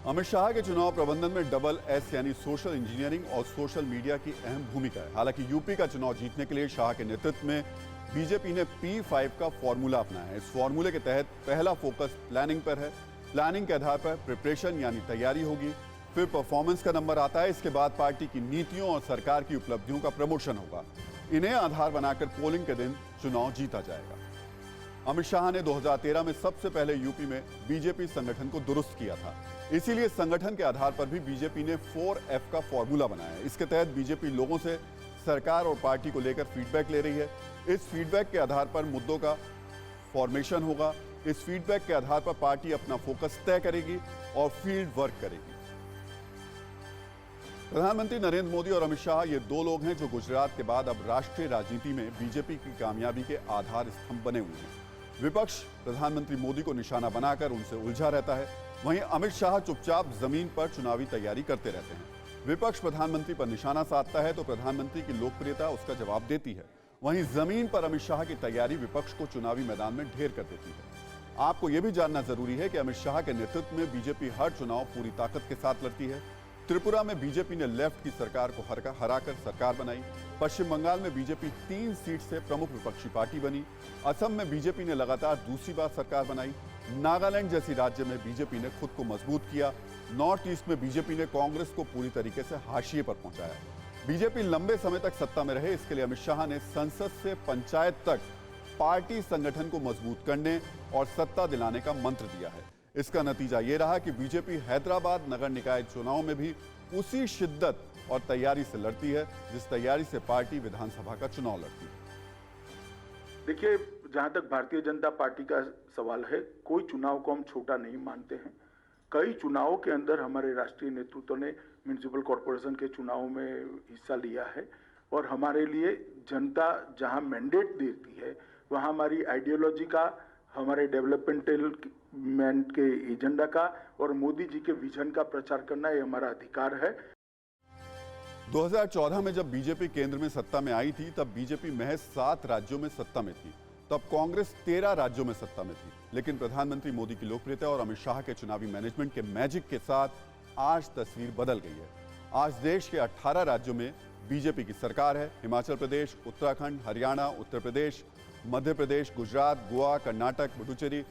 अमित शाह के चुनाव प्रबंधन में डबल एस यानी सोशल इंजीनियरिंग और सोशल मीडिया की अहम भूमिका है। हालांकि यूपी का चुनाव जीतने के लिए शाह के नेतृत्व में बीजेपी ने P5 का फॉर्मूला अपनाया है। इस फॉर्मूले के तहत पहला फोकस प्लानिंग पर है। प्लानिंग के आधार पर प्रिपरेशन यानी तैयारी होगी, फिर परफॉर्मेंस का नंबर आता है। इसके बाद पार्टी की नीतियों और सरकार की उपलब्धियों का प्रमोशन होगा। इन्हें आधार बनाकर पोलिंग के दिन चुनाव जीता जाएगा। अमित शाह ने 2013 में सबसे पहले यूपी में बीजेपी संगठन को दुरुस्त किया था। इसीलिए संगठन के आधार पर भी बीजेपी ने 4F का फॉर्मूला बनाया है। इसके तहत बीजेपी लोगों से सरकार और पार्टी को लेकर फीडबैक ले रही है। इस फीडबैक के आधार पर मुद्दों का फॉर्मेशन होगा। इस फीडबैक के आधार पर पार्टी अपना फोकस तय करेगी और फील्ड वर्क करेगी। प्रधानमंत्री नरेंद्र मोदी और अमित शाह ये दो लोग हैं जो गुजरात के बाद अब राष्ट्रीय राजनीति में बीजेपी की कामयाबी के आधार स्तंभ बने हुए हैं। विपक्ष प्रधानमंत्री मोदी को निशाना बनाकर उनसे उलझा रहता है। वहीं अमित शाह चुपचाप जमीन पर चुनावी तैयारी करते रहते हैं। विपक्ष प्रधानमंत्री पर निशाना साधता है तो प्रधानमंत्री की लोकप्रियता उसका जवाब देती है। वहीं जमीन पर अमित शाह की तैयारी विपक्ष को चुनावी मैदान में ढेर कर देती है। आपको यह भी जानना जरूरी है कि अमित शाह के नेतृत्व में बीजेपी हर चुनाव पूरी ताकत के साथ लड़ती है। त्रिपुरा में बीजेपी ने लेफ्ट की सरकार को हराकर सरकार बनाई। पश्चिम बंगाल में बीजेपी 3 सीट से प्रमुख विपक्षी पार्टी बनी। असम में बीजेपी ने लगातार दूसरी बार सरकार बनाई। नागालैंड जैसी राज्य में बीजेपी ने खुद को मजबूत किया। नॉर्थ ईस्ट में बीजेपी ने कांग्रेस को पूरी तरीके से हाशिए पर पहुंचाया। बीजेपी लंबे समय तक सत्ता में रहे, इसके लिए अमित शाह ने संसद से पंचायत तक पार्टी संगठन को मजबूत करने और सत्ता दिलाने का मंत्र दिया है। इसका नतीजा ये रहा कि बीजेपी हैदराबाद नगर निकाय चुनाव में भी उसी शिद्दत और तैयारी से लड़ती है जिस तैयारी से पार्टी विधानसभा का चुनाव लड़ती है। देखिए, जहां तक भारतीय जनता पार्टी का सवाल है, कोई चुनाव को हम छोटा नहीं मानते हैं। कई चुनावों के अंदर हमारे राष्ट्रीय नेतृत्व ने म्युनिसिपल कॉरपोरेशन के चुनाव में हिस्सा लिया है और हमारे लिए जनता जहां मैंडेट देती है वहां हमारी आइडियोलॉजी का, हमारे डेवलपमेंट के एजेंडा का और मोदी जी के विजन का प्रचार करना ये हमारा अधिकार है। 2014 में जब बीजेपी केंद्र में सत्ता में आई थी तब बीजेपी महज 7 राज्यों में सत्ता में थी। तब कांग्रेस 13 राज्यों में सत्ता में थी। लेकिन प्रधानमंत्री मोदी की लोकप्रियता और अमित शाह के चुनावी मैनेजमेंट के मैजिक के साथ आज तस्वीर बदल गई है। आज देश के 18 राज्यों में बीजेपी की सरकार है। हिमाचल प्रदेश, उत्तराखंड, हरियाणा, उत्तर प्रदेश, मध्य प्रदेश, गुजरात, गोवा, कर्नाटक, पुडुचेरी,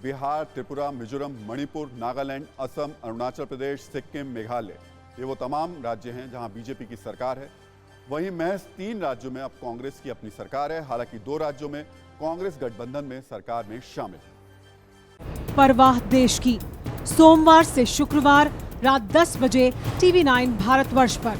बिहार, त्रिपुरा, मिजोरम, मणिपुर, नागालैंड, असम, अरुणाचल प्रदेश, सिक्किम, मेघालय, ये वो तमाम राज्य हैं जहां बीजेपी की सरकार है। वहीं महज 3 राज्यों में अब कांग्रेस की अपनी सरकार है। हालांकि 2 राज्यों में कांग्रेस गठबंधन में सरकार में शामिल है। परवाह देश की, सोमवार से शुक्रवार रात 10 बजे TV9 भारतवर्ष पर।